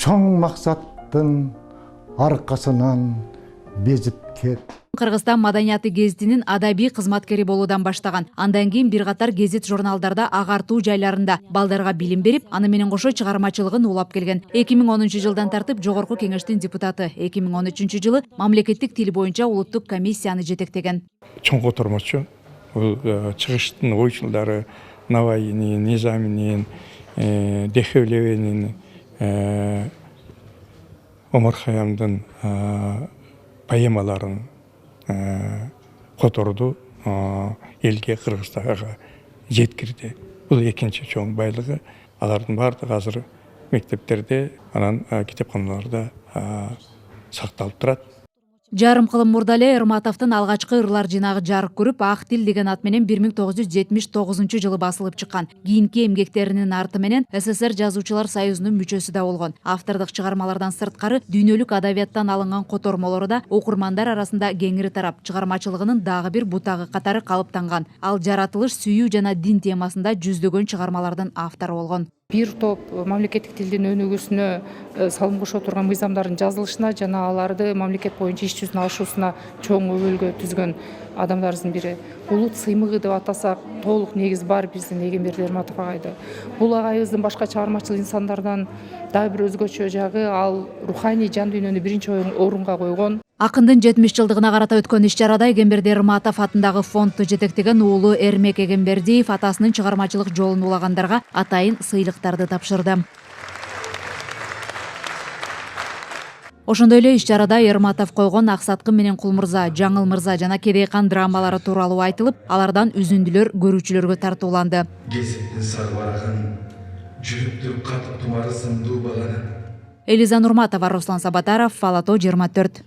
чоң максаттын аркасынан безип кет. Кыргызстан маданияты гезитинин адабий кызматкери болуудан баштаган. Андан кийин бир катар гезит журналдарда агартуу жайларында балдарга билим берип, аны менен кошо чыгармачылыгын улап келген. 2010 жылдан тартып жогорку кеңештин депутаты, 2013 жылы мамлекеттик тил боюнча улуттук комиссияны жетектеген. Чоң котормочу, бул чыгыштын ойчулдары Навайинин, Низаминин, Дехевлевинин, Омар Хаямдын поэмаларын которду элге, Кыргызстанга жеткирди. Бул экинчи чоң байлыгы. Алардын баардыгы азыр мектептерде, анан китепканаларда сакталып турат. Жарым кылым мурда эле Эрматовдун алгачкы ырлар жинагы жарык көрүп, Ак тил деген ат менен 1979 жылы басылып чыккан. Кийинки эмгектеринин арты менен СССР жазуучулар союзунун мүчөсү да болгон. Автордук чыгармалардан сырткары дүйнөлүк адабияттан алынган котормолору да окурмандар арасында кеңири тарап, чыгармачылыгынын дагы бир бутагы катары калыптанган. Ал жаратылыш, сүйүү жана дин темасында жүздөгөн чыгармалардын автору болгон. Бир топ мамлекеттик тилдин өнүгүүсүнө салым кошо турган мыйзамдардын жазылышына жана аларды мамлекет боюнча иш жүзүнө ашуусуна чоң өбөлгө түзгөн адамдарыбыздын бири. Улут сыймыгы деп атасак, толук негиз бар биздин Эгемберди Эрматов агайда. Бул агайыбыздын башка чыгармачыл инсандардан дагы бир өзгөчө жагы, ал руханий жан дүйнөнү биринчи орунга койгон. Акындын 70 жылдыгына карата өткөн иш-чарада Эгемберди Эрматов атындагы фондду жетектеген уулу Эрмек Эгембердиев атасынын чыгармачылык жолун улагандарга атайын сыйлыктарды тапшырды. Ошондой эле иш-чарада Эрматов койгон Аксаткы менен Кул мырза, Жаңыл мырза жана Кедейкан драмалары тууралуу айтылып, алардан үзүндүлөр көрүүчүлөргө тартууланды. Кесиптин сарбарагын жүрүктүр катып тумары сындуу баланы. Элиза Нурматова, Руслан Сабатаров, Фалато 24.